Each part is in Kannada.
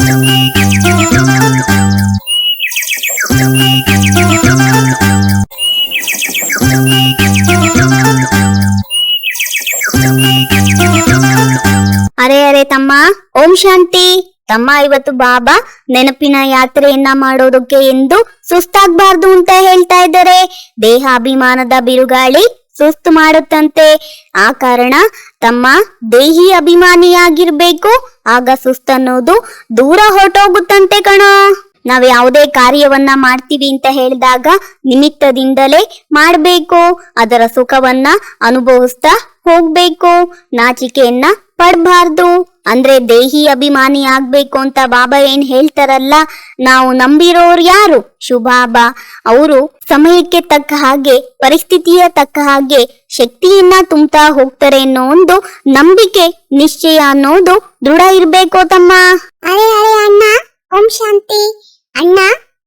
ಅರೆ ಅರೆ ತಮ್ಮ, ಓಂ ಶಾಂತಿ. ತಮ್ಮ, ಇವತ್ತು ಬಾಬಾ ನೆನಪಿನ ಯಾತ್ರೆಯನ್ನ ಮಾಡೋದಕ್ಕೆ ಎಂದು ಸುಸ್ತಾಗ್ಬಾರ್ದು ಅಂತ ಹೇಳ್ತಾ ಇದ್ದಾರೆ. ದೇಹಾಭಿಮಾನದ ಬಿರುಗಾಳಿ ಸುಸ್ತು ಮಾಡುತ್ತಂತೆ. ಆ ಕಾರಣ ತಮ್ಮ ದೇಹಿ ಅಭಿಮಾನಿಯಾಗಿರ್ಬೇಕು. ಆಗ ಸುಸ್ತನ್ನೋದು ದೂರ ಹೊರಟೋಗುತ್ತಂತೆ ಕಣೋ. ನಾವ್ ಯಾವುದೇ ಕಾರ್ಯವನ್ನ ಮಾಡ್ತೀವಿ ಅಂತ ಹೇಳಿದಾಗ ನಿಮಿತ್ತದಿಂದಲೇ ಮಾಡ್ಬೇಕು. ಅದರ ಸುಖವನ್ನ ಅನುಭವಿಸ್ತಾ ಹೋಗ್ಬೇಕು. ನಾಚಿಕೆಯನ್ನ ಪಡಬಾರ್ದು. ಅಂದ್ರೆ ದೇಹಿ ಅಭಿಮಾನಿ ಆಗ್ಬೇಕು ಅಂತ ಬಾಬಾ ಏನ್ ಹೇಳ್ತಾರಲ್ಲ, ನಾವು ನಂಬಿರೋರು ಯಾರು? ಶುಭಾಬಾ. ಅವರು ಸಮಯಕ್ಕೆ ತಕ್ಕ ಹಾಗೆ, ಪರಿಸ್ಥಿತಿಯ ತಕ್ಕ ಹಾಗೆ ಶಕ್ತಿಯನ್ನ ತುಂಬ್ತಾ ಹೋಗ್ತಾರೆ ಅನ್ನೋ ಒಂದು ನಂಬಿಕೆ, ನಿಶ್ಚಯ ಅನ್ನೋದು ದೃಢ ಇರ್ಬೇಕು ತಮ್ಮ. ಅರೆ ಅರೆ ಅಣ್ಣ, ಓಂ ಶಾಂತಿ. ಅಣ್ಣ,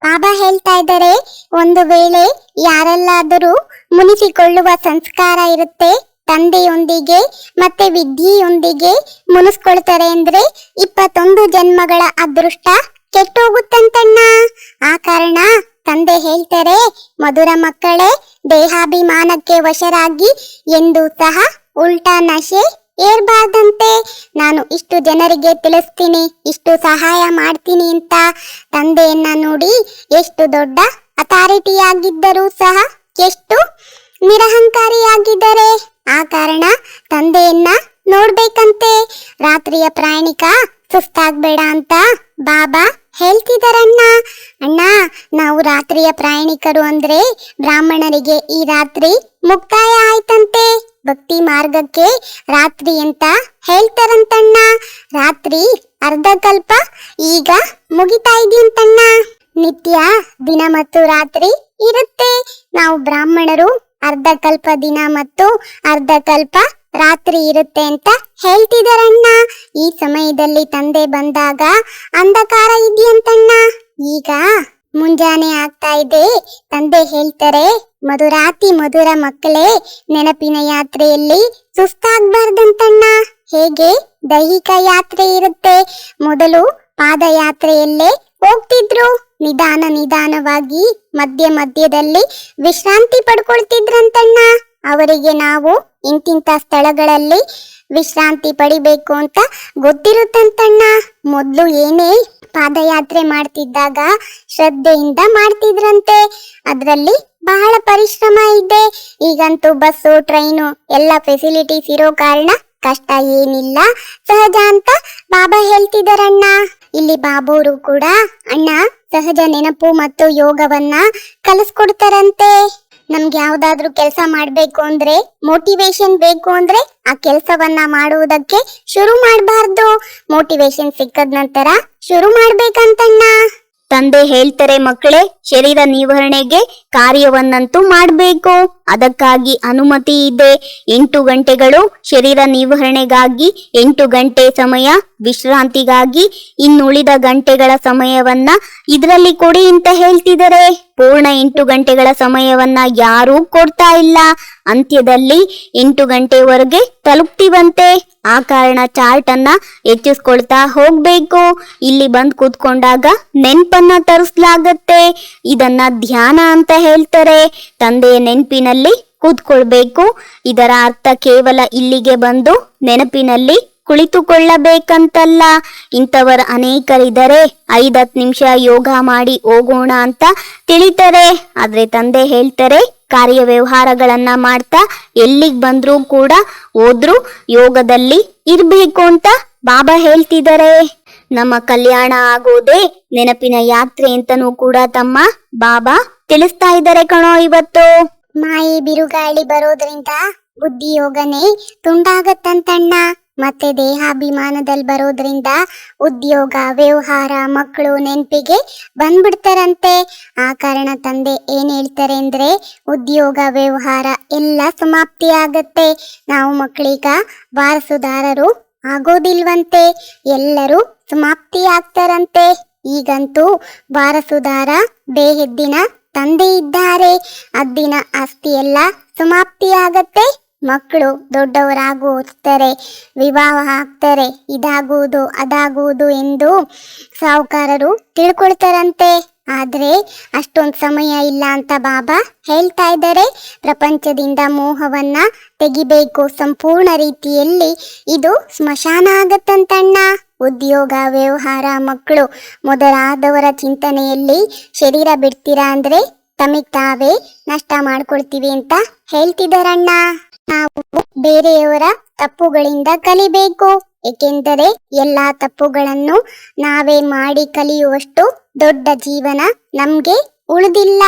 ಬಾಬಾ ಹೇಳ್ತಾ ಇದ್ದಾರೆ, ಒಂದು ವೇಳೆ ಯಾರೆಲ್ಲಾದರೂ ಮುನಿಸಿಕೊಳ್ಳುವ ಸಂಸ್ಕಾರ ಇರುತ್ತೆ, ತಂದೆಯೊಂದಿಗೆ ಮತ್ತೆ ವಿದ್ಯೆಯೊಂದಿಗೆ ಮುನಿಸ್ಕೊಳ್ತಾರೆ ಅಂದ್ರೆ 21 ಜನ್ಮಗಳ ಅದೃಷ್ಟ ಕೆಟ್ಟೋಗುತ್ತಂತಣ್ಣ. ಆ ಕಾರಣ ತಂದೆ ಹೇಳ್ತಾರೆ, ಮಧುರ ಮಕ್ಕಳೇ, ದೇಹಾಭಿಮಾನಕ್ಕೆ ವಶರಾಗಿ ಎಂದೂ ಸಹ ಉಲ್ಟಾ ನಶೆ ಏರ್ಬಾರ್ದಂತೆ. ನಾನು ಇಷ್ಟು ಜನರಿಗೆ ತಿಳಿಸ್ತೀನಿ, ಇಷ್ಟು ಸಹಾಯ ಮಾಡ್ತೀನಿ ಅಂತ ತಂದೆಯನ್ನ ನೋಡಿ ಎಷ್ಟು ದೊಡ್ಡ ಅಥಾರಿಟಿಯಾಗಿದ್ದರೂ ಸಹ ಎಷ್ಟು ನಿರಹಂಕಾರಿಯಾಗಿದ್ದಾರೆ. ಆ ಕಾರಣ ತಂದೆಯನ್ನ ನೋಡ್ಬೇಕಂತೆ. ರಾತ್ರಿಯ ಪ್ರಯಾಣಿಕ ಸುಸ್ತಾಗ್ಬೇಡ ಅಂತ ಬಾಬಾ ಹೇಳ್ತಿದಾರಣ್ಣ. ಅಣ್ಣ, ನಾವು ರಾತ್ರಿಯ ಪ್ರಯಾಣಿಕರು ಅಂದ್ರೆ ಬ್ರಾಹ್ಮಣರಿಗೆ ಈ ರಾತ್ರಿ ಮುಕ್ತಾಯ ಆಯ್ತಂತೆ. ಭಕ್ತಿ ಮಾರ್ಗಕ್ಕೆ ರಾತ್ರಿ ಅಂತ ಹೇಳ್ತಾರಂತಣ್ಣ. ರಾತ್ರಿ ಅರ್ಧ ಕಲ್ಪ ಈಗ ಮುಗಿತಾ ಇದೆಯಂತಣ್ಣ. ನಿತ್ಯ ದಿನ ಮತ್ತು ರಾತ್ರಿ ಇರುತ್ತೆ. ನಾವು ಬ್ರಾಹ್ಮಣರು ಅರ್ಧ ಕಲ್ಪ ದಿನ ಮತ್ತು ಅರ್ಧ ಕಲ್ಪ ರಾತ್ರಿ ಇರುತ್ತೆ ಅಂತ ಹೇಳ್ತಿದಾರಣ್ಣ. ಈ ಸಮಯದಲ್ಲಿ ತಂದೆ ಬಂದಾಗ ಅಂಧಕಾರ ಇದೆಯಂತಣ್ಣ. ಈಗ ಮುಂಜಾನೆ ಆಗ್ತಾ ಇದೆ. ತಂದೆ ಹೇಳ್ತಾರೆ, ಮಧುರಾತಿ ಮಧುರ ಮಕ್ಕಳೇ, ನೆನಪಿನ ಯಾತ್ರೆಯಲ್ಲಿ ಸುಸ್ತಾಗ್ಬಾರ್ದಂತಣ್ಣ. ಹೇಗೆ ದೈಹಿಕ ಯಾತ್ರೆ ಇರುತ್ತೆ, ಮೊದಲು ಪಾದಯಾತ್ರೆಯಲ್ಲೇ ಹೋಗ್ತಿದ್ರು. ನಿಧಾನ ನಿಧಾನವಾಗಿ ಮಧ್ಯ ಮಧ್ಯದಲ್ಲಿ ವಿಶ್ರಾಂತಿ ಪಡ್ಕೊಳ್ತಿದ್ರಂತಣ್ಣ. ಅವರಿಗೆ ನಾವು ಇಂತಿಂತ ಸ್ಥಳಗಳಲ್ಲಿ ವಿಶ್ರಾಂತಿ ಪಡಿಬೇಕು ಅಂತ ಗೊತ್ತಿರುತ್ತಂತಣ್ಣ. ಮೊದ್ಲು ಏನೇ ಪಾದಯಾತ್ರೆ ಮಾಡ್ತಿದ್ದಾಗ ಶ್ರದ್ಧೆಯಿಂದ ಮಾಡ್ತಿದ್ರಂತೆ. ಅದ್ರಲ್ಲಿ ಬಹಳ ಪರಿಶ್ರಮ ಇದೆ. ಈಗಂತೂ ಬಸ್ಸು, ಟ್ರೈನು ಎಲ್ಲ ಫೆಸಿಲಿಟೀಸ್ ಇರೋ ಕಾರಣ ಕಷ್ಟ ಏನಿಲ್ಲ, ಸಹಜ ಅಂತ ಬಾಬಾ ಹೇಳ್ತಿದಾರಣ್ಣ. ಇಲ್ಲಿ ಬಾಬೂರು ಕೂಡ ಅಣ್ಣ ಸಹಜ ನೆನಪು ಮತ್ತು ಯೋಗವನ್ನ ಕಲಿಸ್ಕೊಡ್ತಾರಂತೆ. ನಮ್ಗೆ ಯಾವ್ದಾದ್ರು ಕೆಲಸ ಮಾಡ್ಬೇಕು ಅಂದ್ರೆ, ಮೋಟಿವೇಶನ್ ಬೇಕು ಅಂದ್ರೆ ಆ ಕೆಲಸವನ್ನ ಮಾಡುವುದಕ್ಕೆ ಶುರು ಮಾಡಬಾರ್ದು. ಮೋಟಿವೇಶನ್ ಸಿಕ್ಕದ ನಂತರ ಶುರು ಮಾಡ್ಬೇಕಂತಣ್ಣ. ತಂದೆ ಹೇಳ್ತಾರೆ, ಮಕ್ಕಳೇ, ಶರೀರ ನಿರ್ವಹಣೆಗೆ ಕಾರ್ಯವನ್ನಂತೂ ಮಾಡಬೇಕು. ಅದಕ್ಕಾಗಿ ಅನುಮತಿ ಇದೆ. 8 ಗಂಟೆಗಳು ಶರೀರ ನಿರ್ವಹಣೆಗಾಗಿ, 8 ಗಂಟೆ ಸಮಯ ವಿಶ್ರಾಂತಿಗಾಗಿ, ಇನ್ನುಳಿದ ಗಂಟೆಗಳ ಸಮಯವನ್ನ ಇದರಲ್ಲಿ ಕೊಡಿ ಅಂತ ಹೇಳ್ತಿದ್ದಾರೆ. ಪೂರ್ಣ 8 ಗಂಟೆಗಳ ಸಮಯವನ್ನ ಯಾರೂ ಕೊಡ್ತಾ ಇಲ್ಲ. ಅಂತ್ಯದಲ್ಲಿ 8 ಗಂಟೆವರೆಗೆ ತಲುಪ್ತೀವಂತೆ. ಆ ಕಾರಣ ಚಾರ್ಟ್ ಅನ್ನ ಹೆಚ್ಚಿಸ್ಕೊಳ್ತಾ ಹೋಗ್ಬೇಕು. ಇಲ್ಲಿ ಬಂದ್ ಕೂತ್ಕೊಂಡಾಗ ನೆನ್ಪನ್ನ ತರಿಸ್ಲಾಗತ್ತೆ. ಇದನ್ನ ಧ್ಯಾನ ಅಂತ ಹೇಳ್ತಾರೆ. ತಂದೆಯ ನೆನಪಿನಲ್ಲಿ ಕೂತ್ಕೊಳ್ಬೇಕು. ಇದರ ಅರ್ಥ ಕೇವಲ ಇಲ್ಲಿಗೆ ಬಂದು ನೆನಪಿನಲ್ಲಿ ಕುಳಿತುಕೊಳ್ಳಬೇಕಂತಲ್ಲ. ಇಂಥವರು ಅನೇಕರಿದ್ದಾರೆ. 5-10 ನಿಮಿಷ ಯೋಗ ಮಾಡಿ ಹೋಗೋಣ ಅಂತ ತಿಳಿತಾರೆ. ಆದ್ರೆ ತಂದೆ ಹೇಳ್ತಾರೆ, ಕಾರ್ಯ ವ್ಯವಹಾರಗಳನ್ನ ಮಾಡ್ತಾ ಎಲ್ಲಿಗೆ ಬಂದ್ರೂ ಕೂಡ ಹೋದ್ರೂ ಯೋಗದಲ್ಲಿ ಇರ್ಬೇಕು ಅಂತ ಬಾಬಾ ಹೇಳ್ತಿದ್ದಾರೆ. ನಮ್ಮ ಕಲ್ಯಾಣ ಆಗೋದೇ ನೆನಪಿನ ಯಾತ್ರೆ ಅಂತನೂ ಕೂಡ ತಮ್ಮ ಬಾಬಾ ತಿಳಿಸ್ತಾ ಇದ್ದಾರೆ ಕಣೋ. ಇವತ್ತು ಮಾಯಿ ಬಿರುಗಾಳಿ ಬರೋದ್ರಿಂದ ಬುದ್ಧಿ ಯೋಗನೇ ತುಂಡಾಗತ್ತಂತಣ್ಣ. ಮತ್ತೆ ದೇಹಾಭಿಮಾನದಲ್ಲಿ ಬರೋದ್ರಿಂದ ಉದ್ಯೋಗ, ವ್ಯವಹಾರ, ಮಕ್ಕಳು ನೆನಪಿಗೆ ಬಂದ್ಬಿಡ್ತಾರಂತೆ. ಆ ಕಾರಣ ತಂದೆ ಏನ್ ಹೇಳ್ತಾರೆ ಅಂದ್ರೆ, ಉದ್ಯೋಗ, ವ್ಯವಹಾರ ಎಲ್ಲ ಸಮಾಪ್ತಿ ಆಗತ್ತೆ. ನಾವು ಮಕ್ಕಳೀಗ ವಾರಸುದಾರರು ಆಗೋದಿಲ್ವಂತೆ, ಎಲ್ಲರೂ ಸಮಾಪ್ತಿ ಆಗ್ತಾರಂತೆ. ಈಗಂತೂ ವಾರಸುದಾರ ಬೇಹದ್ದಿನ ತಂದೆ ಇದ್ದಾರೆ. ಅದ್ದಿನ ಆಸ್ತಿ ಎಲ್ಲ ಸಮಾಪ್ತಿ ಆಗತ್ತೆ. ಮಕ್ಕಳು ದೊಡ್ಡವರಾಗುತ್ತಾರೆ, ವಿವಾಹ ಆಗ್ತಾರೆ, ಇದಾಗುವುದು ಅದಾಗುವುದು ಎಂದು ಸಾಹುಕಾರರು ತಿಳ್ಕೊಳ್ತಾರಂತೆ. ಆದ್ರೆ ಅಷ್ಟೊಂದು ಸಮಯ ಇಲ್ಲ ಅಂತ ಬಾಬಾ ಹೇಳ್ತಾ ಇದ್ದಾರೆ. ಪ್ರಪಂಚದಿಂದ ಮೋಹವನ್ನ ತೆಗಿಬೇಕು ಸಂಪೂರ್ಣ ರೀತಿಯಲ್ಲಿ. ಇದು ಸ್ಮಶಾನ ಆಗತ್ತಂತಣ್ಣ. ಉದ್ಯೋಗ, ವ್ಯವಹಾರ, ಮಕ್ಕಳು ಮೊದಲಾದವರ ಚಿಂತನೆಯಲ್ಲಿ ಶರೀರ ಬಿಡ್ತೀರಾ ಅಂದ್ರೆ ತಮಗ್ ತಾವೇ ನಷ್ಟ ಮಾಡ್ಕೊಳ್ತೀವಿ ಅಂತ ಹೇಳ್ತಿದಾರಣ್ಣ. ನಾವು ಬೇರೆಯವರ ತಪ್ಪುಗಳಿಂದ ಕಲಿಬೇಕು. ಏಕೆಂದರೆ ಎಲ್ಲಾ ತಪ್ಪುಗಳನ್ನು ನಾವೇ ಮಾಡಿ ಕಲಿಯುವಷ್ಟು ದೊಡ್ಡ ಜೀವನ ನಮ್ಗೆ ಉಳಿದಿಲ್ಲ.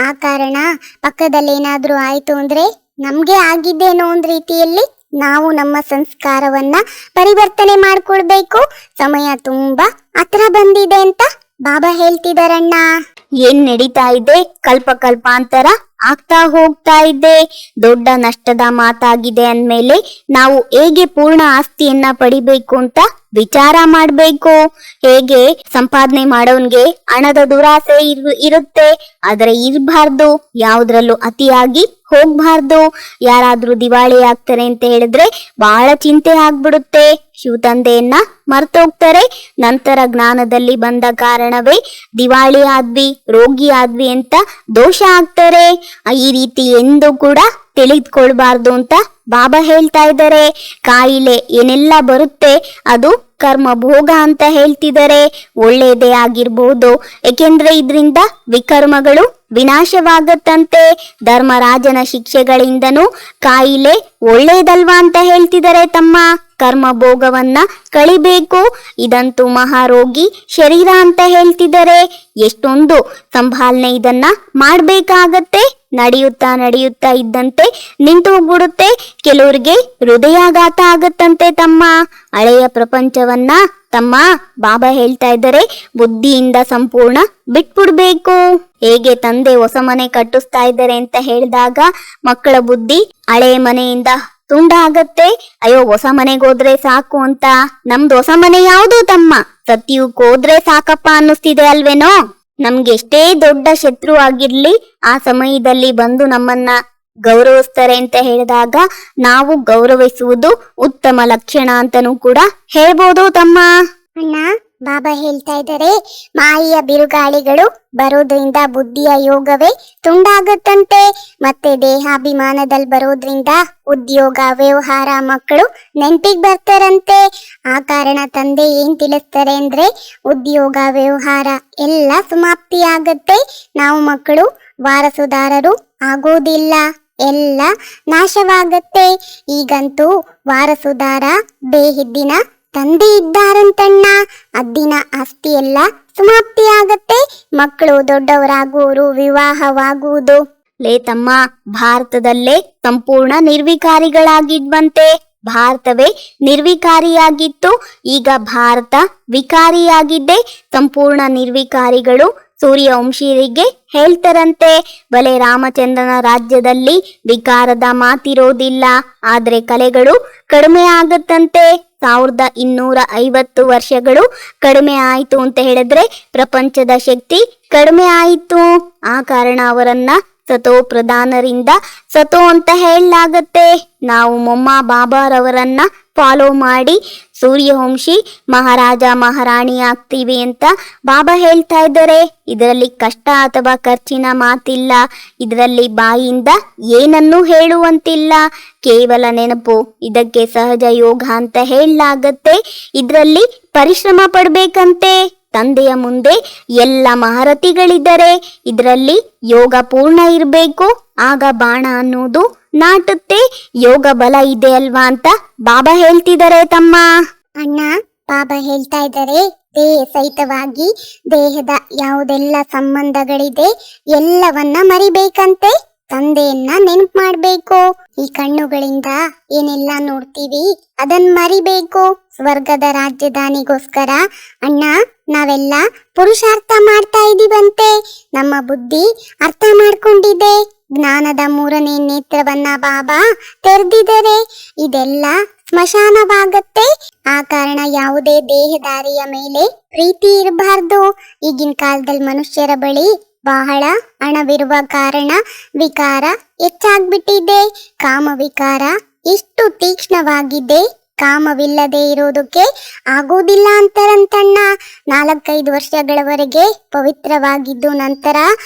ಆ ಕಾರಣ ಪಕ್ಕದಲ್ಲೇನಾದ್ರೂ ಆಯ್ತು ಅಂದ್ರೆ ನಮ್ಗೆ ಆಗಿದ್ದೇನೋ ಒಂದ್ ರೀತಿಯಲ್ಲಿ ನಾವು ನಮ್ಮ ಸಂಸ್ಕಾರವನ್ನ ಪರಿವರ್ತನೆ ಮಾಡ್ಕೊಳ್ಬೇಕು. ಸಮಯ ತುಂಬಾ ಹತ್ರ ಬಂದಿದೆ ಅಂತ ಬಾಬಾ ಹೇಳ್ತಿದಾರಣ್ಣ. ಏನ್ ನಡೀತಾ ಇದೆ? ಕಲ್ಪಾಂತರ ಆಗ್ತಾ ಹೋಗ್ತಾ ಇದೆ. ದೊಡ್ಡ ನಷ್ಟದ ಮಾತಾಗಿದೆ ಅಂದ್ಮೇಲೆ ನಾವು ಹೇಗೆ ಪೂರ್ಣ ಆಸ್ತಿಯನ್ನ ಪಡಿಬೇಕು ಅಂತ ವಿಚಾರ ಮಾಡ್ಬೇಕು. ಹೇಗೆ ಸಂಪಾದನೆ ಮಾಡೋನ್ಗೆ ಹಣದ ದುರಾಸೆ ಇರುತ್ತೆ, ಆದ್ರೆ ಇರಬಾರ್ದು. ಯಾವ್ದ್ರಲ್ಲೂ ಅತಿಯಾಗಿ ಹೋಗ್ಬಾರ್ದು. ಯಾರಾದ್ರೂ ದಿವಾಳಿ ಆಗ್ತಾರೆ ಅಂತ ಹೇಳಿದ್ರೆ ಬಹಳ ಚಿಂತೆ ಆಗ್ಬಿಡುತ್ತೆ. ಶಿವ ತಂದೆಯನ್ನ ಮರ್ತೋಗ್ತಾರೆ. ನಂತರ ಜ್ಞಾನದಲ್ಲಿ ಬಂದ ಕಾರಣವೇ ದಿವಾಳಿ ಆದ್ವಿ, ರೋಗಿ ಆದ್ವಿ ಅಂತ ದೋಷ ಆಗ್ತಾರೆ. ಈ ರೀತಿ ಎಂದು ಕೂಡ ತಿಳಿದುಕೊಳ್ಬಾರ್ದು ಅಂತ ಬಾಬಾ ಹೇಳ್ತಾ ಇದ್ದಾರೆ. ಕಾಯಿಲೆ ಏನೆಲ್ಲ ಬರುತ್ತೆ ಅದು ಕರ್ಮ ಭೋಗ ಅಂತ ಹೇಳ್ತಿದ್ದಾರೆ. ಒಳ್ಳೇದೇ ಆಗಿರ್ಬೋದು, ಏಕೆಂದ್ರೆ ಇದರಿಂದ ವಿಕರ್ಮಗಳು ವಿನಾಶವಾಗತ್ತಂತೆ. ಧರ್ಮರಾಜನ ಶಿಕ್ಷೆಗಳಿಂದನೂ ಕಾಯಿಲೆ ಒಳ್ಳೇದಲ್ವಾ ಅಂತ ಹೇಳ್ತಿದ್ದಾರೆ. ತಮ್ಮ ಕರ್ಮ ಭೋಗವನ್ನ ಕಳಿಬೇಕು. ಇದಂತೂ ಮಹಾರೋಗಿ ಶರೀರ ಅಂತ ಹೇಳ್ತಿದ್ದಾರೆ. ಎಷ್ಟೊಂದು ಸಂಭಾಲನೆ ಇದನ್ನ ಮಾಡ್ಬೇಕಾಗತ್ತೆ. ನಡೆಯುತ್ತಾ ಇದ್ದಂತೆ ನಿಂತು ಹೋಗ್ಬಿಡುತ್ತೆ. ಕೆಲವರಿಗೆ ಹೃದಯಾಘಾತ ಆಗತ್ತಂತೆ. ತಮ್ಮ ಹಳೆಯ ಪ್ರಪಂಚವನ್ನ ತಮ್ಮ ಬಾಬಾ ಹೇಳ್ತಾ ಇದ್ದಾರೆ ಬುದ್ಧಿಯಿಂದ ಸಂಪೂರ್ಣ ಬಿಟ್ಬಿಡ್ಬೇಕು. ಹೇಗೆ ತಂದೆ ಹೊಸ ಮನೆ ಕಟ್ಟಿಸ್ತಾ ಇದ್ದಾರೆ ಅಂತ ಹೇಳಿದಾಗ ಮಕ್ಕಳ ಬುದ್ಧಿ ಹಳೆಯ ಮನೆಯಿಂದ ತುಂಡ ಆಗತ್ತೆ. ಅಯ್ಯೋ ಹೊಸ ಮನೆಗೆ ಹೋದ್ರೆ ಸಾಕು ಅಂತ. ನಮ್ದು ಹೊಸ ಮನೆ ಯಾವುದು ತಮ್ಮ? ಸತ್ಯುಕ್ ಹೋದ್ರೆ ಸಾಕಪ್ಪ ಅನ್ನಿಸ್ತಿದೆ ಅಲ್ವೇನೋ. ನಮ್ಗೆ ಎಷ್ಟೇ ದೊಡ್ಡ ಶತ್ರು ಆಗಿರ್ಲಿ ಆ ಸಮಯದಲ್ಲಿ ಬಂದು ನಮ್ಮನ್ನ ಗೌರವಿಸ್ತಾರೆ ಅಂತ ಹೇಳಿದಾಗ ನಾವು ಗೌರವಿಸುವುದು ಉತ್ತಮ ಲಕ್ಷಣ ಅಂತನೂ ಕೂಡ ಹೇಳ್ಬೋದು ತಮ್ಮ. ಅಣ್ಣ, ಬಾಬಾ ಹೇಳ್ತಾ ಇದ್ದಾರೆ ಮಾಯೆಯ ಬಿರುಗಾಳಿಗಳು ಬರೋದ್ರಿಂದ ಬುದ್ಧಿಯ ಯೋಗವೇ ತುಂಡಾಗತ್ತಂತೆ. ಮತ್ತೆ ದೇಹಾಭಿಮಾನದಲ್ಲಿ ಬರೋದ್ರಿಂದ ಉದ್ಯೋಗ, ವ್ಯವಹಾರ, ಮಕ್ಕಳು ನೆನ್ಪಿಗೆ ಬರ್ತಾರಂತೆ. ಆ ಕಾರಣ ತಂದೆ ಏನ್ ತಿಳಿಸ್ತಾರೆ ಅಂದ್ರೆ ಉದ್ಯೋಗ, ವ್ಯವಹಾರ ಎಲ್ಲ ಸಮಾಪ್ತಿ ಆಗತ್ತೆ. ನಾವು ಮಕ್ಕಳು ವಾರಸುದಾರರು ಆಗೋದಿಲ್ಲ, ಎಲ್ಲ ನಾಶವಾಗತ್ತೆ. ಈಗಂತೂ ವಾರಸುದಾರ ಬೇಹಿದ್ದಿನ ತಂದೆ ಇದ್ದಾರಂತಣ್ಣ. ಅದ್ದಿನ ಆಸ್ತಿ ಎಲ್ಲ ಸಮಾಪ್ತಿ ಆಗತ್ತೆ. ಮಕ್ಕಳು ದೊಡ್ಡವರಾಗುವರು, ವಿವಾಹವಾಗುವುದು. ಲೇ ತಮ್ಮ, ಭಾರತದಲ್ಲೇ ಸಂಪೂರ್ಣ ನಿರ್ವಿಕಾರಿಗಳಾಗಿದ್ವಂತೆ. ಭಾರತವೇ ನಿರ್ವಿಕಾರಿಯಾಗಿತ್ತು. ಈಗ ಭಾರತ ವಿಕಾರಿಯಾಗಿದ್ದೆ. ಸಂಪೂರ್ಣ ನಿರ್ವಿಕಾರಿಗಳು ಸೂರ್ಯವಂಶೀಯರಿಗೆ ಹೇಳ್ತಾರಂತೆ. ಬಲೆ ರಾಮಚಂದ್ರನ ರಾಜ್ಯದಲ್ಲಿ ವಿಕಾರದ ಮಾತಿರೋದಿಲ್ಲ, ಆದ್ರೆ ಕಲೆಗಳು ಕಡಿಮೆ ಆಗತ್ತಂತೆ. 1250 ವರ್ಷಗಳು ಕಡಿಮೆ ಆಯಿತು ಅಂತ ಹೇಳಿದ್ರೆ ಪ್ರಪಂಚದ ಶಕ್ತಿ ಕಡಿಮೆ ಆಯಿತು. ಆ ಕಾರಣ ಅವರನ್ನ ಸತೋ ಪ್ರಧಾನರಿಂದ ಸತೋ ಅಂತ ಹೇಳಲಾಗತ್ತೆ. ನಾವು ಮೊಮ್ಮ ಬಾಬಾರವರನ್ನ ಫಾಲೋ ಮಾಡಿ ಸೂರ್ಯವಂಶಿ ಮಹಾರಾಜ ಮಹಾರಾಣಿ ಆಗ್ತೀವಿ ಅಂತ ಬಾಬಾ ಹೇಳ್ತಾ ಇದ್ದಾರೆ. ಇದರಲ್ಲಿ ಕಷ್ಟ ಅಥವಾ ಖರ್ಚಿನ ಮಾತಿಲ್ಲ. ಇದರಲ್ಲಿ ಬಾಯಿಯಿಂದ ಏನನ್ನೂ ಹೇಳುವಂತಿಲ್ಲ, ಕೇವಲ ನೆನಪು. ಇದಕ್ಕೆ ಸಹಜ ಯೋಗ ಅಂತ ಹೇಳಲಾಗತ್ತೆ. ಇದರಲ್ಲಿ ಪರಿಶ್ರಮ ಪಡ್ಬೇಕಂತೆ. ತಂದೆಯ ಮುಂದೆ ಎಲ್ಲ ಮಹಾರಥಿಗಳಿದ್ದಾರೆ. ಇದರಲ್ಲಿ ಯೋಗ ಪೂರ್ಣ ಇರಬೇಕು, ಆಗ ಬಾಣ ಅನ್ನೋದು ನಾಟುತ್ತೆ. ಯೋಗ ಬಲ ಇದೆ ಅಲ್ವಾ ಅಂತ ಬಾಬಾ ಹೇಳ್ತಿದ್ದಾರೆ ತಮ್ಮ. ಅಣ್ಣ, ಬಾಬಾ ಹೇಳ್ತಾ ಇದ್ದಾರೆ ದೇಹ ಸಹಿತವಾಗಿ ದೇಹದ ಯಾವುದೆಲ್ಲ ಸಂಬಂಧಗಳಿದೆ ಎಲ್ಲವನ್ನ ಮರಿಬೇಕಂತೆ. ತಂದೆಯನ್ನ ನೆನಪು ಮಾಡ್ಬೇಕು. ಈ ಕಣ್ಣುಗಳಿಂದ ಏನೆಲ್ಲ ನೋಡ್ತೀವಿ ಅದನ್ನ ಮರಿಬೇಕು. ಸ್ವರ್ಗದ ರಾಜಧಾನಿಗೋಸ್ಕರ ಅಣ್ಣ ನಾವೆಲ್ಲ ಪುರುಷಾರ್ಥ ಮಾಡ್ತಾ ಇದೀವಂತೆ. ನಮ್ಮ ಬುದ್ಧಿ ಅರ್ಥ ಮಾಡ್ಕೊಂಡಿದೆ. ಜ್ಞಾನದ 3ನೇ ನೇತ್ರವನ್ನ ಬಾಬಾ ತೆರೆದಿದ್ದಾರೆ. ಇದೆಲ್ಲ ಸ್ಮಶಾನವಾಗತ್ತೆ. ಆ ಕಾರಣ ಯಾವುದೇ ದೇಹದಾರಿಯ ಮೇಲೆ ಪ್ರೀತಿ ಇರಬಾರ್ದು. ಈಗಿನ ಕಾಲದಲ್ಲಿ ಮನುಷ್ಯರ ಬಳಿ ಬಹಳ ಹಣವಿರುವ ಕಾರಣ ವಿಕಾರ ಹೆಚ್ಚಾಗ್ಬಿಟ್ಟಿದೆ. ಕಾಮ ವಿಕಾರ ಎಷ್ಟು ತೀಕ್ಷ್ಣವಾಗಿದೆ. ಕಾಮವಿಲ್ಲದೆ ಇರೋದಕ್ಕೆ ಆಗೋದಿಲ್ಲ ಅಂತಾರಂತಣ್ಣ. 4-5 ವರ್ಷಗಳವರೆಗೆ ಪವಿತ್ರವಾಗಿದ್ದು ನಂತರ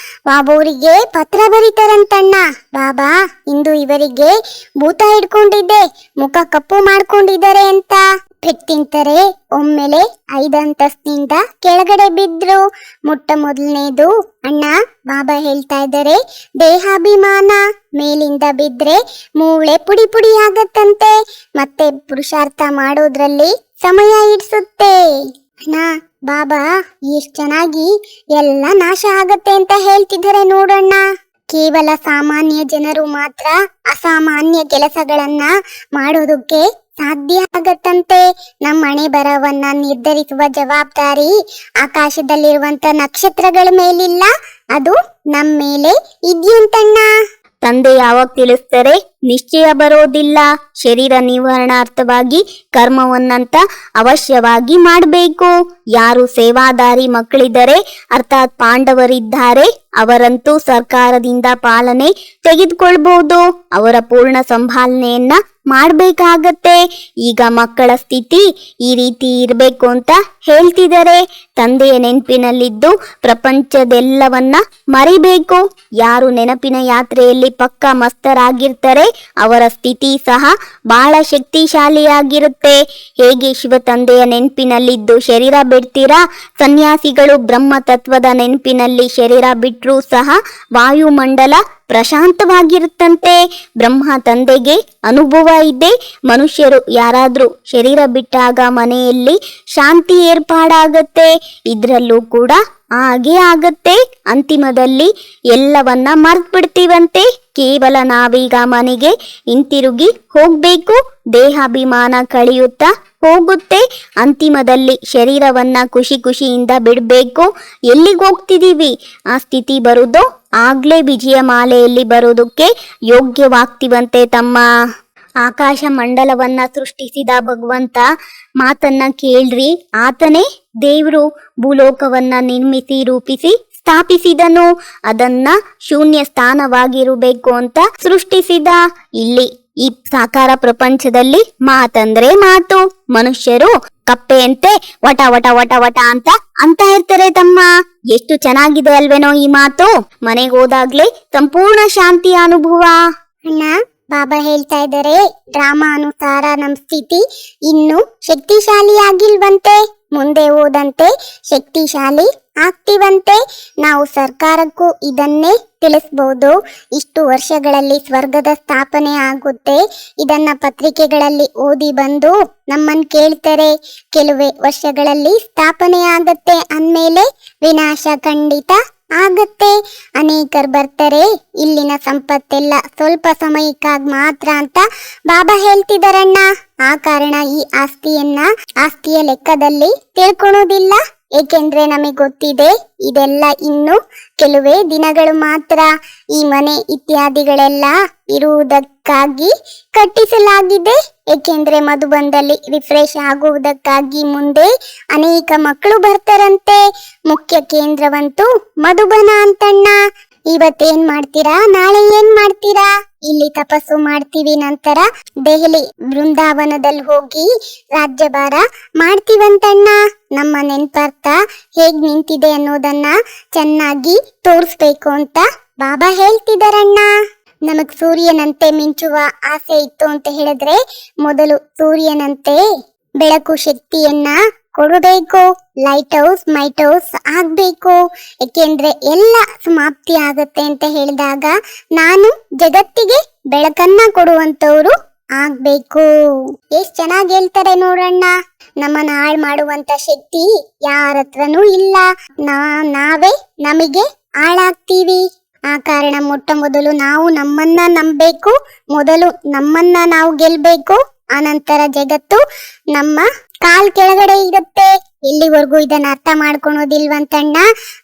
ಬಾಬೋರಿಗೆ ಪತ್ರ ಬರೀತಾರಂತಣ್ಣ. ಬಾಬಾ, ಇಂದು ಇವರಿಗೆ ಭೂತ ಹಿಡ್ಕೊಂಡಿದೆ, ಮುಖ ಕಪ್ಪು ಮಾಡ್ಕೊಂಡಿದ್ದಾರೆ ಅಂತ. ತಿಂತಾರೆ. ಒಮ್ಮೆಲೆ 5 ಅಂತಸ್ತಿನಿಂದ ಕೆಳಗಡೆ ಬಿದ್ರು. ಮೊದಲನೇದು, ಅಣ್ಣ ಬಾಬಾ ಹೇಳ್ತಾ ಇದ್ದಾರೆ, ದೇಹಾಭಿಮಾನ ಮೇಲಿಂದ ಬಿದ್ರೆ ಮೂಳೆ ಪುಡಿ ಪುಡಿ ಆಗತ್ತಂತೆ, ಮತ್ತೆ ಪುರುಷಾರ್ಥ ಮಾಡೋದ್ರಲ್ಲಿ ಸಮಯ ಇಡ್ಸುತ್ತೆ. ಅಣ್ಣ ಬಾಬಾ ಎಷ್ಟ್ ಚೆನ್ನಾಗಿ ಎಲ್ಲ ನಾಶ ಆಗತ್ತೆ ಅಂತ ಹೇಳ್ತಿದ್ದಾರೆ ನೋಡಣ್ಣ. ಕೇವಲ ಸಾಮಾನ್ಯ ಜನರು ಮಾತ್ರ ಅಸಾಮಾನ್ಯ ಕೆಲಸಗಳನ್ನ ಮಾಡೋದಕ್ಕೆ ಸಾಧ್ಯ ಆಗತ್ತಂತೆ. ನಮ್ಮ ಹಣೆ ಬರವನ್ನ ನಿರ್ಧರಿಸುವ ಜವಾಬ್ದಾರಿ ಆಕಾಶದಲ್ಲಿರುವಂತ ನಕ್ಷತ್ರಗಳ ಮೇಲಿಲ್ಲ, ಅದು ನಮ್ಮ ಮೇಲೆ ಇದೆಯಂತಣ್ಣ. ತಂದೆ ಯಾವಾಗ ತಿಳಿಸ್ತಾರೆ ನಿಶ್ಚಯ ಬರೋದಿಲ್ಲ. ಶರೀರ ನಿವಾರಣಾರ್ಥವಾಗಿ ಕರ್ಮವನ್ನಂತ ಅವಶ್ಯವಾಗಿ ಮಾಡಬೇಕು. ಯಾರು ಸೇವಾದಾರಿ ಮಕ್ಕಳಿದ್ದಾರೆ, ಅರ್ಥಾತ್ ಪಾಂಡವರಿದ್ದಾರೆ, ಅವರಂತೂ ಸರ್ಕಾರದಿಂದ ಪಾಲನೆ ತೆಗೆದುಕೊಳ್ಬಹುದು. ಅವರ ಪೂರ್ಣ ಸಂಭಾಲನೆಯನ್ನ ಮಾಡ್ಬೇಕಾಗತ್ತೆ. ಈಗ ಮಕ್ಕಳ ಸ್ಥಿತಿ ಈ ರೀತಿ ಇರಬೇಕು ಅಂತ ಹೇಳ್ತಿದ್ದಾರೆ. ತಂದೆಯ ನೆನಪಿನಲ್ಲಿದ್ದು ಪ್ರಪಂಚದೆಲ್ಲವನ್ನ ಮರಿಬೇಕು. ಯಾರು ನೆನಪಿನ ಯಾತ್ರೆಯಲ್ಲಿ ಪಕ್ಕಾ ಮಸ್ತರಾಗಿರ್ತಾರೆ ಅವರ ಸ್ಥಿತಿ ಸಹ ಬಹಳ ಶಕ್ತಿಶಾಲಿಯಾಗಿರುತ್ತೆ. ಹೇಗೆ ಶಿವ ತಂದೆಯ ನೆನಪಿನಲ್ಲಿದ್ದು ಶರೀರ ಬಿಡ್ತೀರಾ, ಸನ್ಯಾಸಿಗಳು ಬ್ರಹ್ಮ ತತ್ವದ ನೆನಪಿನಲ್ಲಿ ಶರೀರ ಬಿಟ್ರೂ ಸಹ ವಾಯುಮಂಡಲ ಪ್ರಶಾಂತವಾಗಿರುತ್ತಂತೆ. ಬ್ರಹ್ಮ ತಂದೆಗೆ ಅನುಭವ ಇದೆ. ಮನುಷ್ಯರು ಯಾರಾದ್ರೂ ಶರೀರ ಬಿಟ್ಟಾಗ ಮನೆಯಲ್ಲಿ ಶಾಂತಿ ಏರ್ಪಾಡಾಗತ್ತೆ. ಇದ್ರಲ್ಲೂ ಕೂಡ ಹಾಗೆ ಆಗತ್ತೆ. ಅಂತಿಮದಲ್ಲಿ ಎಲ್ಲವನ್ನ ಮರ್ತ್ಬಿಡ್ತೀವಂತೆ. ಕೇವಲ ನಾವೀಗ ಮನೆಗೆ ಹಿಂತಿರುಗಿ ಹೋಗ್ಬೇಕು. ದೇಹಾಭಿಮಾನ ಕಳೆಯುತ್ತಾ ಹೋಗುತ್ತೆ. ಅಂತಿಮದಲ್ಲಿ ಶರೀರವನ್ನ ಖುಷಿ ಖುಷಿಯಿಂದ ಬಿಡಬೇಕು. ಎಲ್ಲಿಗೆ ಹೋಗ್ತಿದೀವಿ ಆ ಸ್ಥಿತಿ ಬರುವುದೋ ಆಗ್ಲೇ ವಿಜಯ ಮಾಲೆಯಲ್ಲಿ ಬರೋದಕ್ಕೆ ಯೋಗ್ಯವಾಗ್ತಿವಂತೆ ತಮ್ಮ. ಆಕಾಶ ಮಂಡಲವನ್ನ ಸೃಷ್ಟಿಸಿದ ಭಗವಂತ ಮಾತನ್ನ ಕೇಳ್ರಿ. ಆತನೇ ದೇವ್ರು. ಭೂಲೋಕವನ್ನ ನಿರ್ಮಿಸಿ ರೂಪಿಸಿ ಸ್ಥಾಪಿಸಿದನು. ಅದನ್ನ ಶೂನ್ಯ ಸ್ಥಾನವಾಗಿರಬೇಕು ಅಂತ ಸೃಷ್ಟಿಸಿದ. ಇಲ್ಲಿ ಈ ಸಾಕಾರ ಪ್ರಪಂಚದಲ್ಲಿ ಮಾತಂದ್ರೆ ಮಾತು. ಮನುಷ್ಯರು ಕಪ್ಪೆಯಂತೆ ವಟ ವಟ ವಟ ವಟ ಅಂತ ಇರ್ತಾರೆ ತಮ್ಮ. ಎಷ್ಟು ಚೆನ್ನಾಗಿದೆ ಅಲ್ವೇನೋ ಈ ಮಾತು. ಮನೆಗೆ ಹೋದಾಗ್ಲೇ ಸಂಪೂರ್ಣ ಶಾಂತಿಯ ಅನುಭವ. ಅಣ್ಣ ಬಾಬಾ ಹೇಳ್ತಾ ಇದ್ದಾರೆ, ಡ್ರಾಮಾ ಅನುಸಾರ ನಮ್ ಸ್ಥಿತಿ ಇನ್ನು ಶಕ್ತಿಶಾಲಿ ಆಗಿಲ್ವಂತೆ. ಮುಂದೆ ಹೋದಂತೆ ಶಕ್ತಿಶಾಲಿ ಆಗ್ತಿವಂತೆ. ನಾವು ಸರ್ಕಾರಕ್ಕೂ ಇದನ್ನೇ ತಿಳಿಸಬಹುದು. ಇಷ್ಟು ವರ್ಷಗಳಲ್ಲಿ ಸ್ವರ್ಗದ ಸ್ಥಾಪನೆ ಆಗುತ್ತೆ. ಇದನ್ನ ಪತ್ರಿಕೆಗಳಲ್ಲಿ ಓದಿ ಬಂದು ನಮ್ಮನ್ ಕೇಳ್ತಾರೆ. ಕೆಲವೇ ವರ್ಷಗಳಲ್ಲಿ ಸ್ಥಾಪನೆ ಆಗತ್ತೆ ಅಂದ್ಮೇಲೆ ವಿನಾಶ ಖಂಡಿತ ಆಗತ್ತೆ. ಅನೇಕರು ಬರ್ತಾರೆ. ಇಲ್ಲಿನ ಸಂಪತ್ತೆಲ್ಲ ಸ್ವಲ್ಪ ಸಮಯಕ್ಕಾಗಿ ಮಾತ್ರ ಅಂತ ಬಾಬಾ ಹೇಳ್ತಿದಾರಣ್ಣ. ಆ ಕಾರಣ ಈ ಆಸ್ತಿಯ ಲೆಕ್ಕದಲ್ಲಿ ತಿಳ್ಕೊಳೋದಿಲ್ಲ. ಏಕೆಂದ್ರೆ ನಮಗೆ ಗೊತ್ತಿದೆ ಇದೆಲ್ಲ ಇನ್ನು ಕೆಲವೇ ದಿನಗಳು ಮಾತ್ರ. ಈ ಮನೆ ಇತ್ಯಾದಿಗಳೆಲ್ಲ ಇರುವುದಕ್ಕಾಗಿ ಕಟ್ಟಿಸಲಾಗಿದೆ. ಏಕೆಂದ್ರೆ ಮಧುಬನದಲ್ಲಿ ರಿಫ್ರೆಶ್ ಆಗುವುದಕ್ಕಾಗಿ ಮುಂದೆ ಅನೇಕ ಮಕ್ಕಳು ಬರ್ತಾರಂತೆ. ಮುಖ್ಯ ಕೇಂದ್ರವಂತೂ ಮಧುಬನ ಅಂತಣ್ಣ. ಇವತ್ತೇನ್ ಮಾಡ್ತೀರಾ, ನಾಳೆ ಏನ್ ಮಾಡ್ತೀರಾ? ಇಲ್ಲಿ ತಪಸ್ಸು ಮಾಡ್ತೀವಿ, ನಂತರ ದೆಹಲಿ ಬೃಂದಾವನದಲ್ಲಿ ಹೋಗಿ ರಾಜ್ಯಭಾರ ಮಾಡ್ತೀವಂತಣ್ಣ. ನಮ್ಮ ನೆನ್ಪಾರ್ಥ ಹೇಗ್ ನಿಂತಿದೆ ಅನ್ನೋದನ್ನ ಚೆನ್ನಾಗಿ ತೋರಿಸ್ಬೇಕು ಅಂತ ಬಾಬಾ ಹೇಳ್ತಿದಾರಣ್ಣ. ನಮಗ್ ಸೂರ್ಯನಂತೆ ಮಿಂಚುವ ಆಸೆ ಇತ್ತು ಅಂತ ಹೇಳಿದ್ರೆ ಮೊದಲು ಸೂರ್ಯನಂತೆ ಬೆಳಕು ಶಕ್ತಿಯನ್ನ ಕೊಡಬೇಕು. ಲೈಟ್ ಹೌಸ್ ಮೈಟ್ ಹೌಸ್ ಆಗ್ಬೇಕು. ಏಕೆಂದ್ರೆ ಎಲ್ಲ ಸಮಾಪ್ತಿ ಆಗತ್ತೆ ಅಂತ ಹೇಳಿದಾಗ ನಾನು ಜಗತ್ತಿಗೆ ಬೆಳಕನ್ನ ಕೊಡುವಂತವ್ರು ಆಗ್ಬೇಕು. ಎಷ್ಟ್ ಚೆನ್ನಾಗಿ ಹೇಳ್ತಾರೆ ನೋಡಣ್ಣ. ನಮ್ಮನ್ನ ಹಾಳು ಮಾಡುವಂತ ಶಕ್ತಿ ಯಾರ ಹತ್ರನೂ ಇಲ್ಲ. ನಾವೇ ನಮಗೆ ಹಾಳಾಗ್ತೀವಿ. ಆ ಕಾರಣ ಮೊದಲು ನಾವು ನಮ್ಮನ್ನ ನಂಬಬೇಕು. ಮೊದಲು ನಮ್ಮನ್ನ ನಾವು ಗೆಲ್ಬೇಕು. ಆನಂತರ ಜಗತ್ತು ನಮ್ಮ ಕಾಲ್ ಕೆಳಗಡೆ ಇರುತ್ತೆ. ಎಲ್ಲಿವರೆಗೂ ಇದನ್ನ ಅರ್ಥ ಮಾಡ್ಕೊಳೋದಿಲ್ವಂತಣ್ಣ,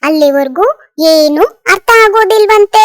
ಅಲ್ಲಿವರೆಗೂ ಏನು ಅರ್ಥ ಆಗೋದಿಲ್ವಂತೆ.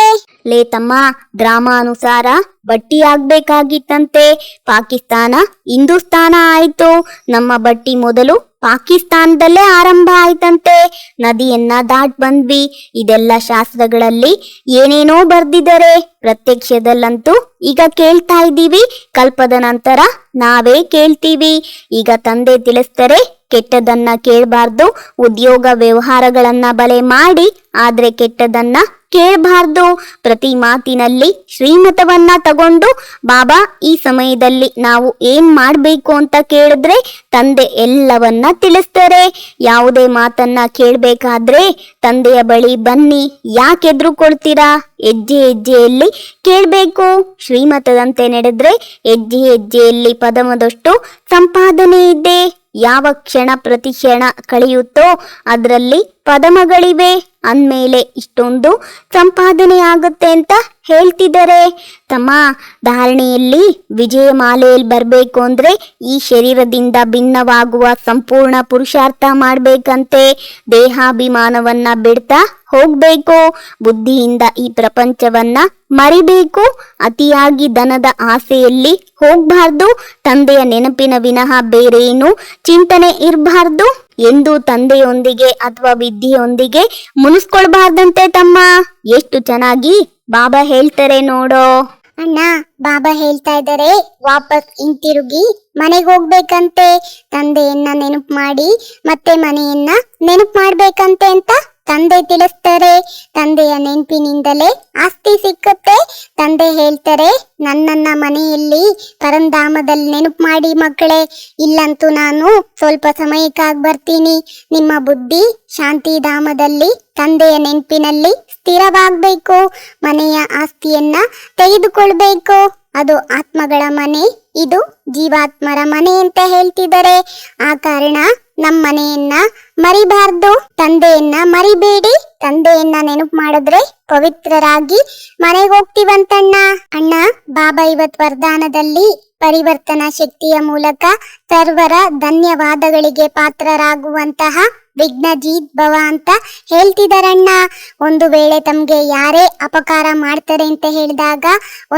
ಲೇ ತಮ್ಮ, ಡ್ರಾಮಾನುಸಾರ ಬಟ್ಟಿ ಆಗ್ಬೇಕಾಗಿತ್ತಂತೆ. ಪಾಕಿಸ್ತಾನ ಹಿಂದೂಸ್ತಾನ ಆಯ್ತು. ನಮ್ಮ ಬಟ್ಟಿ ಮೊದಲು ಪಾಕಿಸ್ತಾನದಲ್ಲೇ ಆರಂಭ ಆಯ್ತಂತೆ. ನದಿಯನ್ನ ದಾಟ್ ಬಂದ್ವಿ. ಇದೆಲ್ಲ ಶಾಸ್ತ್ರಗಳಲ್ಲಿ ಏನೇನೋ ಬರ್ದಿದ್ದಾರೆ. ಪ್ರತ್ಯಕ್ಷದಲ್ಲಂತೂ ಈಗ ಕೇಳ್ತಾ ಇದ್ದೀವಿ, ಕಲ್ಪದ ನಂತರ ನಾವೇ ಕೇಳ್ತೀವಿ. ಈಗ ತಂದೆ ತಿಳಿಸ್ತಾರೆ, ಕೆಟ್ಟದನ್ನ ಕೇಳಬಾರ್ದು. ಉದ್ಯೋಗ ವ್ಯವಹಾರಗಳನ್ನ ಬಲೆ ಮಾಡಿ ಆದ್ರೆ ಕೆಟ್ಟದನ್ನ ಕೇಳಬಾರ್ದು. ಪ್ರತಿ ಮಾತಿನಲ್ಲಿ ಶ್ರೀಮತವನ್ನ ತಗೊಂಡು ಬಾಬಾ ಈ ಸಮಯದಲ್ಲಿ ನಾವು ಏನ್ ಮಾಡ್ಬೇಕು ಅಂತ ಕೇಳಿದ್ರೆ ತಂದೆ ಎಲ್ಲವನ್ನ ತಿಳಿಸ್ತಾರೆ. ಯಾವುದೇ ಮಾತನ್ನ ಕೇಳಬೇಕಾದ್ರೆ ತಂದೆಯ ಬಳಿ ಬನ್ನಿ. ಯಾಕೆ ಎದುರುಕೊಳ್ತೀರಾ? ಹೆಜ್ಜೆ ಹೆಜ್ಜೆಯಲ್ಲಿ ಕೇಳಬೇಕು. ಶ್ರೀಮತದಂತೆ ನಡೆದ್ರೆ ಹೆಜ್ಜೆ ಹೆಜ್ಜೆಯಲ್ಲಿ ಪದಮದಷ್ಟು ಸಂಪಾದನೆ ಇದೆ. ಯಾವ ಕ್ಷಣ ಪ್ರತಿ ಕ್ಷಣ ಕಳೆಯುತ್ತೋ ಅದರಲ್ಲಿ ಪದಮಗಳಿವೆ ಅಂದಮೇಲೆ ಇಷ್ಟೊಂದು ಸಂಪಾದನೆ ಆಗುತ್ತೆ ಅಂತ ಹೇಳ್ತಿದ್ದಾರೆ. ತಮ್ಮ, ಧಾರಣೆಯಲ್ಲಿ ವಿಜಯಮಾಲೆಯಲ್ಲಿ ಬರಬೇಕು ಅಂದ್ರೆ ಈ ಶರೀರದಿಂದ ಭಿನ್ನವಾಗುವ ಸಂಪೂರ್ಣ ಪುರುಷಾರ್ಥ ಮಾಡ್ಬೇಕಂತೆ. ದೇಹಾಭಿಮಾನವನ್ನ ಬಿಡ್ತಾ ಹೋಗ್ಬೇಕು. ಬುದ್ಧಿಯಿಂದ ಈ ಪ್ರಪಂಚವನ್ನ ಮರಿಬೇಕು. ಅತಿಯಾಗಿ ದನದ ಆಸೆಯಲ್ಲಿ ಹೋಗ್ಬಾರ್ದು. ತಂದೆಯ ನೆನಪಿನ ವಿನಃ ಬೇರೇನು ಚಿಂತನೆ ಇರಬಾರ್ದು. ಎಂದು ತಂದೆಯೊಂದಿಗೆ ಅಥವಾ ವಿದ್ಯೆಯೊಂದಿಗೆ ಮುನಿಸ್ಕೊಳ್ಬಾರ್ದಂತೆ ತಮ್ಮ. ಎಷ್ಟು ಚೆನ್ನಾಗಿ ಬಾಬಾ ಹೇಳ್ತಾರೆ ನೋಡೋ. ಅಣ್ಣ, ಬಾಬಾ ಹೇಳ್ತಾ ಇದ್ದಾರೆ ವಾಪಸ್ ಹಿಂತಿರುಗಿ ಮನೆಗೆ ಹೋಗ್ಬೇಕಂತೆ. ತಂದೆಯನ್ನ ನೆನಪು ಮಾಡಿ ಮತ್ತೆ ಮನೆಯನ್ನ ನೆನಪು ಮಾಡ್ಬೇಕಂತೆ ಅಂತ ತಂದೆ ತಿಳಿಸ್ತಾರೆ. ತಂದೆಯ ನೆನಪಿನಿಂದಲೇ ಆಸ್ತಿ ಸಿಕ್ಕುತ್ತೆ. ತಂದೆ ಹೇಳ್ತಾರೆ, ನನ್ನನ್ನ ಮನೆಯಲ್ಲಿ ಪರಂಧಾಮದಲ್ಲಿ ನೆನಪು ಮಾಡಿ ಮಕ್ಕಳೇ, ಇಲ್ಲಂತೂ ನಾನು ಸ್ವಲ್ಪ ಸಮಯಕ್ಕಾಗಿ ಬರ್ತೀನಿ. ನಿಮ್ಮ ಬುದ್ಧಿ ಶಾಂತಿಧಾಮದಲ್ಲಿ ತಂದೆಯ ನೆನಪಿನಲ್ಲಿ ಸ್ಥಿರವಾಗಬೇಕು. ಮನೆಯ ಆಸ್ತಿಯನ್ನ ತೆಗೆದುಕೊಳ್ಬೇಕು. ಅದು ಆತ್ಮಗಳ ಮನೆ, ಇದು ಜೀವಾತ್ಮರ ಮನೆ ಅಂತ ಹೇಳ್ತಿದ್ದಾರೆ. ಆ ಕಾರಣ ನಮ್ಮ ಮನೆಯನ್ನ ಮರಿಬಾರ್ದು. ತಂದೆಯನ್ನ ಮರಿಬೇಡಿ. ತಂದೆಯನ್ನ ನೆನಪು ಮಾಡಿದ್ರೆ ಪವಿತ್ರರಾಗಿ ಮನೆಗೆ ಹೋಗ್ತೀವಂತಣ್ಣ. ಅಣ್ಣ, ಬಾಬಾ ಇವತ್ ವರದಾನದಲ್ಲಿ ಪರಿವರ್ತನಾ ಶಕ್ತಿಯ ಮೂಲಕ ಸರ್ವರ ಧನ್ಯವಾದಗಳಿಗೆ ಪಾತ್ರರಾಗುವಂತಹ ವಿಘ್ನಜೀತ್ ಭವ ಅಂತ ಹೇಳ್ತಿದಾರಣ್ಣ. ಒಂದು ವೇಳೆ ತಮ್ಗೆ ಯಾರೇ ಅಪಕಾರ ಮಾಡ್ತಾರೆ ಅಂತ ಹೇಳಿದಾಗ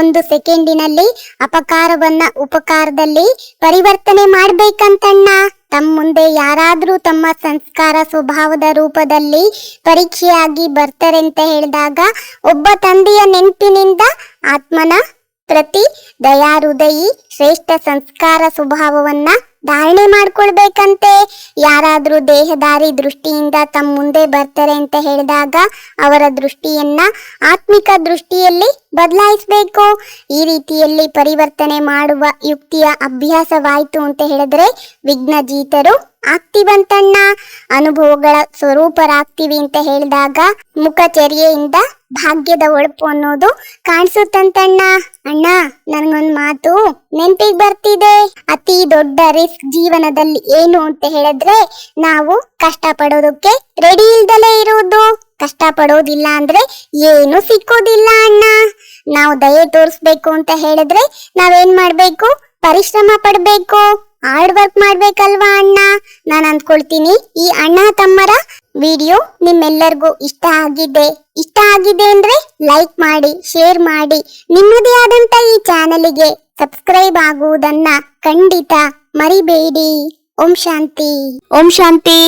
1 ಸೆಕೆಂಡಿನಲ್ಲಿ ಅಪಕಾರವನ್ನ ಉಪಕಾರದಲ್ಲಿ ಪರಿವರ್ತನೆ ಮಾಡ್ಬೇಕಂತಣ್ಣ. ತಮ್ಮ ಮುಂದೆ ಯಾರಾದ್ರೂ ತಮ್ಮ ಸಂಸ್ಕಾರ ಸ್ವಭಾವದ ರೂಪದಲ್ಲಿ ಪರೀಕ್ಷೆಯಾಗಿ ಬರ್ತಾರೆ ಅಂತ ಹೇಳಿದಾಗ ಒಬ್ಬ ತಂದೆಯ ನೆನಪಿನಿಂದ ಆತ್ಮನ ಪ್ರತಿ ದಯಾಹೃದಯಿ ಶ್ರೇಷ್ಠ ಸಂಸ್ಕಾರ ಸ್ವಭಾವವನ್ನ ಧಾರಣೆ ಮಾಡ್ಕೊಳ್ಬೇಕಂತೆ. ಯಾರಾದ್ರೂ ದೇಹದಾರಿ ದೃಷ್ಟಿಯಿಂದ ತಮ್ಮ ಮುಂದೆ ಬರ್ತಾರೆ ಅಂತ ಹೇಳಿದಾಗ ಅವರ ದೃಷ್ಟಿಯನ್ನ ಆತ್ಮಿಕ ದೃಷ್ಟಿಯಲ್ಲಿ ಬದಲಾಯಿಸಬೇಕು. ಈ ರೀತಿಯಲ್ಲಿ ಪರಿವರ್ತನೆ ಮಾಡುವ ಯುಕ್ತಿಯ ಅಭ್ಯಾಸವಾಯಿತು ಅಂತ ಹೇಳಿದ್ರೆ ವಿಘ್ನಜೀತರು ಆಗ್ತಿವಂತಣ್ಣ. ಅನುಭವಗಳ ಸ್ವರೂಪರಾಗ್ತೀವಿ ಅಂತ ಹೇಳಿದಾಗ ಮುಖಚರ್ಯೆಯಿಂದ ಭಾಗ್ಯದ ಒಳಪು ಅನ್ನೋದು ಕಾಣಿಸುತ್ತಂತಣ್ಣ. ಅಣ್ಣ, ನನಗೊಂದು ಮಾತು ನೆನಪಿಗೆ ಬರ್ತಿದೆ. ಅತಿ ದೊಡ್ಡ ರಿಸ್ಕ್ ಜೀವನದಲ್ಲಿ ಏನು ಅಂತ ಹೇಳಿದ್ರೆ ನಾವು ಕಷ್ಟ ಪಡೋದಕ್ಕೆ ರೆಡಿ ಇಲ್ದಲೇ ಇರುವುದು. ಕಷ್ಟ ಪಡೋದಿಲ್ಲ ಅಂದ್ರೆ ಏನು ಸಿಕ್ಕೋದಿಲ್ಲ ಅಣ್ಣ. ನಾವು ದಯೆ ತೋರಿಸ್ಬೇಕು ಅಂತ ಹೇಳಿದ್ರೆ ನಾವೇನ್ ಮಾಡ್ಬೇಕು? ಪರಿಶ್ರಮ ಪಡ್ಬೇಕು, ಹಾರ್ಡ್ ವರ್ಕ್ ಮಾಡ್ಬೇಕಲ್ವಾ ಅಣ್ಣ. ನಾನು ಅಂದ್ಕೊಳ್ತೀನಿ ಈ ಅಣ್ಣ ತಮ್ಮರ ವಿಡಿಯೋ ನಿಮ್ಮೆಲ್ಲರಿಗೂ ಇಷ್ಟ ಆಗಿದೆ ಅಂದ್ರೆ ಲೈಕ್ ಮಾಡಿ, ಶೇರ್ ಮಾಡಿ, ನಿಮ್ಮದೇ ಆದಂತ ಈ ಚಾನಲಿಗೆ ಸಬ್ಸ್ಕ್ರೈಬ್ ಆಗುವುದನ್ನ ಖಂಡಿತ ಮರಿಬೇಡಿ. ಓಂ ಶಾಂತಿ. ಓಂ ಶಾಂತಿ.